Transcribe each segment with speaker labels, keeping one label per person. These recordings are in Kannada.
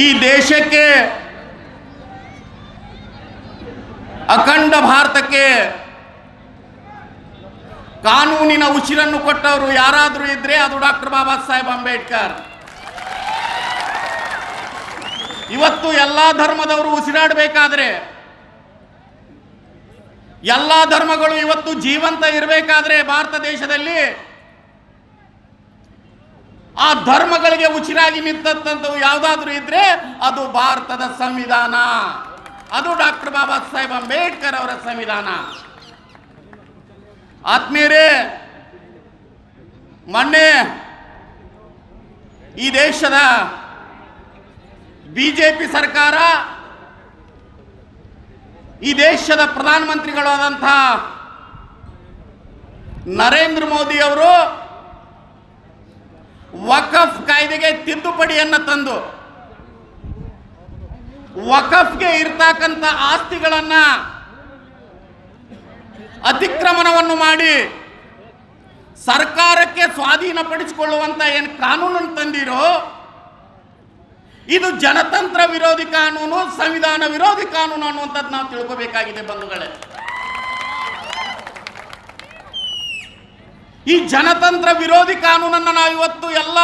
Speaker 1: ಈ ದೇಶಕ್ಕೆ, ಅಖಂಡ ಭಾರತಕ್ಕೆ ಕಾನೂನಿನ ಉಸಿರನ್ನು ಕೊಟ್ಟವರು ಯಾರಾದರೂ ಇದ್ರೆ ಅದು ಡಾಕ್ಟರ್ ಬಾಬಾ ಸಾಹೇಬ್ ಅಂಬೇಡ್ಕರ್. ಇವತ್ತು ಎಲ್ಲ ಧರ್ಮದವರು ಉಸಿರಾಡಬೇಕಾದ್ರೆ, ಎಲ್ಲ ಧರ್ಮಗಳು ಇವತ್ತು ಜೀವಂತ ಇರಬೇಕಾದ್ರೆ ಭಾರತ ದೇಶದಲ್ಲಿ ಆ ಧರ್ಮಗಳಿಗೆ ಉಸಿರಾಗಿ ನಿಂತಂಥವು ಯಾವುದಾದ್ರೂ ಇದ್ರೆ ಅದು ಭಾರತದ ಸಂವಿಧಾನ, ಅದು ಡಾಕ್ಟರ್ ಬಾಬಾ ಸಾಹೇಬ್ ಅಂಬೇಡ್ಕರ್ ಅವರ ಸಂವಿಧಾನ. ಆತ್ಮೀಯರೇ, ಮೊನ್ನೆ ಈ ದೇಶದ ಬಿಜೆಪಿ ಸರ್ಕಾರ, ಈ ದೇಶದ ಪ್ರಧಾನಮಂತ್ರಿಗಳಾದಂಥ ನರೇಂದ್ರ ಮೋದಿ ಅವರು ವಕಫ್ ಕಾಯ್ದೆಗೆ ತಿದ್ದುಪಡಿಯನ್ನು ತಂದು ವಕಫ್ಗೆ ಇರ್ತಕ್ಕಂಥ ಆಸ್ತಿಗಳನ್ನ ಅತಿಕ್ರಮಣವನ್ನು ಮಾಡಿ ಸರ್ಕಾರಕ್ಕೆ ಸ್ವಾಧೀನಪಡಿಸಿಕೊಳ್ಳುವಂತ ಏನು ಕಾನೂನನ್ನು ತಂದಿರೋ, ಇದು ಜನತಂತ್ರ ವಿರೋಧಿ ಕಾನೂನು, ಸಂವಿಧಾನ ವಿರೋಧಿ ಕಾನೂನು ಅನ್ನುವಂಥದ್ದು ನಾವು ತಿಳ್ಕೋಬೇಕಾಗಿದೆ ಬಂಧುಗಳೇ. ಈ ಜನತಂತ್ರ ವಿರೋಧಿ ಕಾನೂನನ್ನು ನಾವು ಇವತ್ತು ಎಲ್ಲ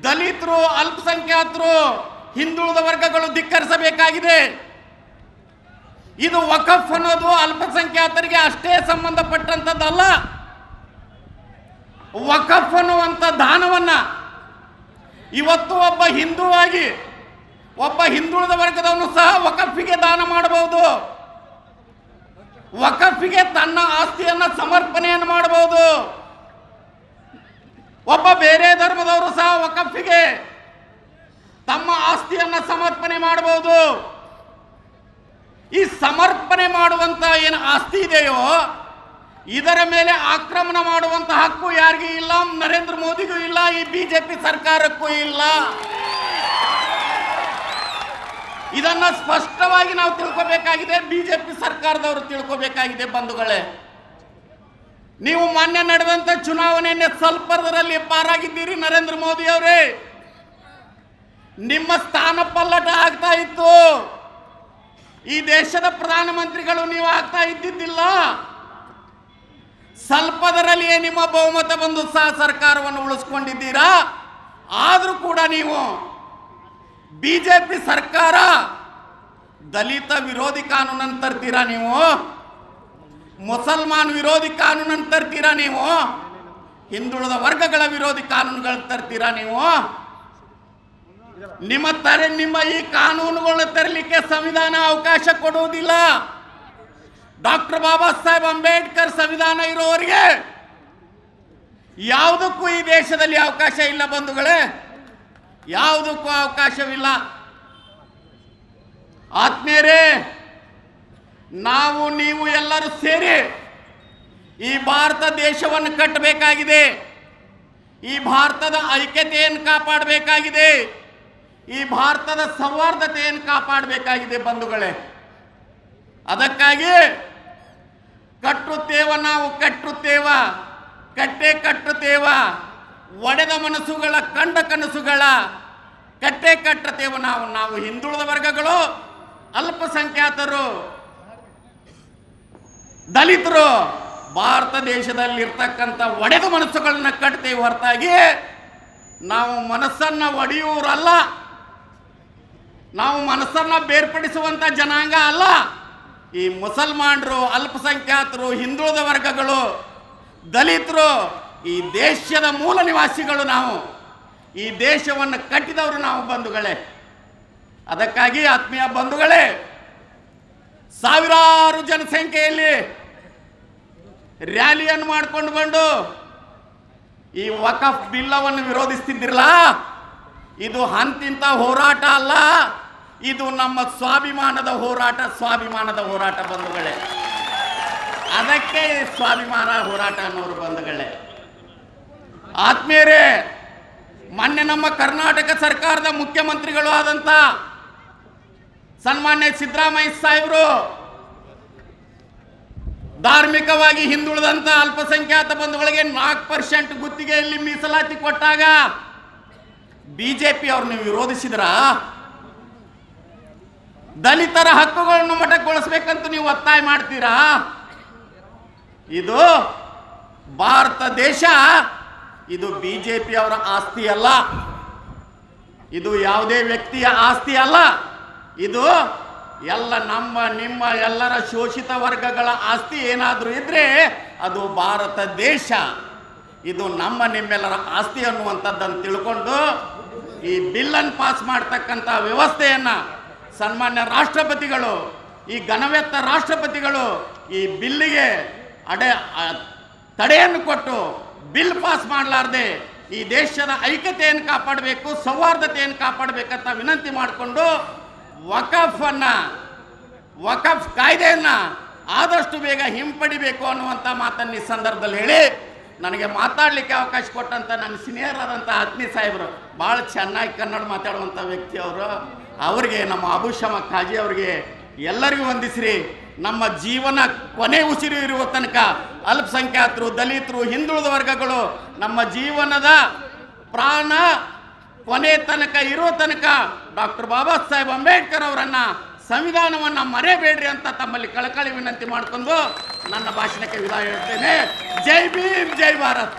Speaker 1: ದಲಿತರು, ಅಲ್ಪಸಂಖ್ಯಾತರು, ಹಿಂದುಳಿದ ವರ್ಗಗಳು ಧಿಕ್ಕರಿಸಬೇಕಾಗಿದೆ. ಇದು ವಕಫ್ ಅನ್ನೋದು ಅಲ್ಪಸಂಖ್ಯಾತರಿಗೆ ಅಷ್ಟೇ ಸಂಬಂಧಪಟ್ಟಂಥದ್ದಲ್ಲ. ವಕಫ್ ಅನ್ನುವಂಥ ದಾನವನ್ನ ಇವತ್ತು ಒಬ್ಬ ಹಿಂದೂವಾಗಿ, ಒಬ್ಬ ಹಿಂದುಳಿದ ವರ್ಗದವನು ಸಹ ವಕಫಿಗೆ ದಾನ ಮಾಡಬಹುದು, ವಕಫಿಗೆ ತನ್ನ ಆಸ್ತಿಯನ್ನು ಸಮರ್ಪಣೆಯನ್ನು ಮಾಡಬಹುದು. ಒಬ್ಬ ಬೇರೆ ಧರ್ಮದವರು ಸಹ ವಕಫಿಗೆ ತಮ್ಮ ಆಸ್ತಿಯನ್ನು ಸಮರ್ಪಣೆ ಮಾಡಬಹುದು. ಈ ಸಮರ್ಪಣೆ ಮಾಡುವಂತ ಏನು ಆಸ್ತಿ ಇದೆಯೋ ಇದರ ಮೇಲೆ ಆಕ್ರಮಣ ಮಾಡುವಂತ ಹಕ್ಕು ಯಾರಿಗೂ ಇಲ್ಲ, ನರೇಂದ್ರ ಮೋದಿಗೂ ಇಲ್ಲ, ಈ ಬಿಜೆಪಿ ಸರ್ಕಾರಕ್ಕೂ ಇಲ್ಲ. ಇದನ್ನ ಸ್ಪಷ್ಟವಾಗಿ ನಾವು ತಿಳ್ಕೋಬೇಕಾಗಿದೆ, ಬಿಜೆಪಿ ಸರ್ಕಾರದವರು ತಿಳ್ಕೋಬೇಕಾಗಿದೆ ಬಂಧುಗಳೇ. ನೀವು ಮೊನ್ನೆ ನಡೆದಂತ ಚುನಾವಣೆಯನ್ನೇ ಸ್ವಲ್ಪದರಲ್ಲಿ ಪಾರಾಗಿದ್ದೀರಿ ನರೇಂದ್ರ ಮೋದಿ ಅವರೇ. ನಿಮ್ಮ ಸ್ಥಾನ ಪಲ್ಲಟ ಆಗ್ತಾ ಇತ್ತು. ಈ ದೇಶದ ಪ್ರಧಾನಮಂತ್ರಿಗಳು ನೀವು ಆಗ್ತಾ ಇದ್ದಿದ್ದಿಲ್ಲ. ಸ್ವಲ್ಪದರಲ್ಲಿಯೇ ನಿಮ್ಮ ಬಹುಮತ ಬಂದು ಸಹ ಸರ್ಕಾರವನ್ನು ಉಳಿಸ್ಕೊಂಡಿದ್ದೀರಾ. ಆದರೂ ಕೂಡ ನೀವು ಬಿಜೆಪಿ ಸರ್ಕಾರ ದಲಿತ ವಿರೋಧಿ ಕಾನೂನನ್ನು ತರ್ತೀರಾ, ನೀವು ಮುಸಲ್ಮಾನ್ ವಿರೋಧಿ ಕಾನೂನನ್ನು ತರ್ತೀರಾ, ನೀವು ಹಿಂದುಳಿದ ವರ್ಗಗಳ ವಿರೋಧಿ ಕಾನೂನುಗಳನ್ನು ತರ್ತೀರಾ. ನೀವು ನಿಮ್ಮ ಈ ಕಾನೂನುಗಳನ್ನು ತರಲಿಕ್ಕೆ ಸಂವಿಧಾನ ಅವಕಾಶ ಕೊಡುವುದಿಲ್ಲ. ಡಾಕ್ಟರ್ ಬಾಬಾ ಸಾಹೇಬ್ ಅಂಬೇಡ್ಕರ್ ಸಂವಿಧಾನ ಇರೋವರಿಗೆ ಯಾವುದಕ್ಕೂ ಈ ದೇಶದಲ್ಲಿ ಅವಕಾಶ ಇಲ್ಲ ಬಂಧುಗಳೇ, ಯಾವುದಕ್ಕೂ ಅವಕಾಶವಿಲ್ಲ. ಆತ್ಮೀಯರೇ, ನಾವು ನೀವು ಎಲ್ಲರೂ ಸೇರಿ ಈ ಭಾರತ ದೇಶವನ್ನು ಕಟ್ಟಬೇಕಾಗಿದೆ. ಈ ಭಾರತದ ಐಕ್ಯತೆಯನ್ನು ಕಾಪಾಡಬೇಕಾಗಿದೆ. ಈ ಭಾರತದ ಸೌಹಾರ್ದತೆಯನ್ನು ಕಾಪಾಡಬೇಕಾಗಿದೆ ಬಂಧುಗಳೇ. ಅದಕ್ಕಾಗಿ ಕಟ್ಟುತ್ತೇವ, ನಾವು ಕಟ್ಟುತ್ತೇವ, ಕಟ್ಟೆ ಕಟ್ಟುತ್ತೇವ, ಒಡೆದ ಮನಸ್ಸುಗಳ ಕಂಡ ಕನಸುಗಳ ಕಟ್ಟೆ ಕಟ್ಟುತ್ತೇವ. ನಾವು ಹಿಂದುಳಿದ ವರ್ಗಗಳು, ಅಲ್ಪಸಂಖ್ಯಾತರು, ದಲಿತರು ಭಾರತ ದೇಶದಲ್ಲಿರ್ತಕ್ಕಂಥ ಒಡೆದ ಮನಸ್ಸುಗಳನ್ನ ಕಟ್ತೇವೆ ಹೊರತಾಗಿ ನಾವು ಮನಸ್ಸನ್ನ ಒಡೆಯುವರಲ್ಲ, ನಾವು ಮನಸ್ಸನ್ನ ಬೇರ್ಪಡಿಸುವಂತ ಜನಾಂಗ ಅಲ್ಲ. ಈ ಮುಸಲ್ಮಾನರು, ಅಲ್ಪಸಂಖ್ಯಾತರು, ಹಿಂದುಳಿದ ವರ್ಗಗಳು, ದಲಿತರು ಈ ದೇಶದ ಮೂಲ ನಿವಾಸಿಗಳು. ನಾವು ಈ ದೇಶವನ್ನು ಕಟ್ಟಿದವರು ನಾವು ಬಂಧುಗಳೇ. ಅದಕ್ಕಾಗಿ ಆತ್ಮೀಯ ಬಂಧುಗಳೇ, ಸಾವಿರಾರು ಜನಸಂಖ್ಯೆಯಲ್ಲಿ ರ್ಯಾಲಿಯನ್ನು ಮಾಡಿಕೊಂಡು ಬಂದು ಈ ವಕಫ್ ಬಿಲ್ಲವನ್ನು ವಿರೋಧಿಸ್ತಿದ್ದಿರಲ್ಲ, ಇದು ಅಂತಿಂತ ಹೋರಾಟ ಅಲ್ಲ, ಇದು ನಮ್ಮ ಸ್ವಾಭಿಮಾನದ ಹೋರಾಟ, ಸ್ವಾಭಿಮಾನದ ಹೋರಾಟ ಬಂಧುಗಳೇ. ಅದಕ್ಕೆ ಸ್ವಾಭಿಮಾನ ಹೋರಾಟ ಅನ್ನೋರು ಬಂಧುಗಳೇ. ಆತ್ಮೀಯರೇ, ಮೊನ್ನೆ ನಮ್ಮ ಕರ್ನಾಟಕ ಸರ್ಕಾರದ ಮುಖ್ಯಮಂತ್ರಿಗಳು ಆದಂತ ಸನ್ಮಾನ್ಯ ಸಿದ್ದರಾಮಯ್ಯ ಸಾಹೇಬರು ಧಾರ್ಮಿಕವಾಗಿ ಹಿಂದುಳಿದಂತ ಅಲ್ಪಸಂಖ್ಯಾತ ಬಂಧುಗಳಿಗೆ 4% ಗುತ್ತಿಗೆಯಲ್ಲಿ ಮೀಸಲಾತಿ ಕೊಟ್ಟಾಗ ಬಿಜೆಪಿ ಅವ್ರನ್ನ ವಿರೋಧಿಸಿದ್ರ? ದಲಿತರ ಹಕ್ಕುಗಳನ್ನು ಮೊಟಕುಗೊಳಿಸ್ಬೇಕಂತ ನೀವು ಒತ್ತಾಯ ಮಾಡ್ತೀರಾ? ಇದು ಭಾರತ ದೇಶ, ಇದು ಬಿಜೆಪಿ ಅವರ ಆಸ್ತಿ ಅಲ್ಲ, ಇದು ಯಾವುದೇ ವ್ಯಕ್ತಿಯ ಆಸ್ತಿ ಅಲ್ಲ, ಇದು ಎಲ್ಲ ನಮ್ಮ ನಿಮ್ಮ ಎಲ್ಲರ ಶೋಷಿತ ವರ್ಗಗಳ ಆಸ್ತಿ. ಏನಾದರೂ ಇದ್ರೆ ಅದು ಭಾರತ ದೇಶ, ಇದು ನಮ್ಮ ನಿಮ್ಮೆಲ್ಲರ ಆಸ್ತಿ ಅನ್ನುವಂಥದ್ದನ್ನು ತಿಳ್ಕೊಂಡು ಈ ಬಿಲ್ಲನ್ನು ಪಾಸ್ ಮಾಡ್ತಕ್ಕಂಥ ವ್ಯವಸ್ಥೆಯನ್ನು ಸನ್ಮಾನ್ಯ ರಾಷ್ಟ್ರಪತಿಗಳು, ಈ ಘನವೆತ್ತ ರಾಷ್ಟ್ರಪತಿಗಳು ಈ ಬಿಲ್ಲಿಗೆ ತಡೆಯನ್ನು ಕೊಟ್ಟು ಬಿಲ್ ಪಾಸ್ ಮಾಡಲಾರ್ದೆ ಈ ದೇಶದ ಐಕ್ಯತೆಯನ್ನು ಕಾಪಾಡಬೇಕು, ಸೌಹಾರ್ದತೆಯನ್ನು ಕಾಪಾಡಬೇಕಂತ ವಿನಂತಿ ಮಾಡಿಕೊಂಡು ವಕಫ್ ಕಾಯ್ದೆಯನ್ನು ಆದಷ್ಟು ಬೇಗ ಹಿಂಪಡಿಬೇಕು ಅನ್ನುವಂಥ ಮಾತನ್ನು ಈ ಸಂದರ್ಭದಲ್ಲಿ ಹೇಳಿ, ನನಗೆ ಮಾತಾಡಲಿಕ್ಕೆ ಅವಕಾಶ ಕೊಟ್ಟಂಥ ನನ್ನ ಸೀನಿಯರ್ ಆದಂಥ ಹತ್ನಿ ಸಾಹೇಬರು, ಭಾಳ ಚೆನ್ನಾಗಿ ಕನ್ನಡ ಮಾತಾಡುವಂಥ ವ್ಯಕ್ತಿ ಅವರು, ಅವರಿಗೆ ನಮ್ಮ ಅಬುಶಮ ಖಾಜಿ ಅವರಿಗೆ ಎಲ್ಲರಿಗೂ ವಂದಿಸ್ರಿ. ನಮ್ಮ ಜೀವನ ಕೊನೆ ಉಸಿರು ಇರುವ ತನಕ ಅಲ್ಪಸಂಖ್ಯಾತರು, ದಲಿತರು, ಹಿಂದುಳಿದ ವರ್ಗಗಳು ನಮ್ಮ ಜೀವನದ ಪ್ರಾಣ ಕೊನೆ ತನಕ ಇರೋ ತನಕ ಡಾಕ್ಟರ್ ಬಾಬಾ ಸಾಹೇಬ್ ಅಂಬೇಡ್ಕರ್ ಅವರನ್ನು, ಸಂವಿಧಾನವನ್ನು ಮರೆಯಬೇಡ್ರಿ ಅಂತ ತಮ್ಮಲ್ಲಿ ಕಳಕಳಿ ವಿನಂತಿ ಮಾಡಿಕೊಂಡು ನನ್ನ ಭಾಷಣಕ್ಕೆ ವಿದಾಯ ಹೇಳ್ತೇನೆ. ಜೈ ಭೀಮ್, ಜೈ ಭಾರತ್.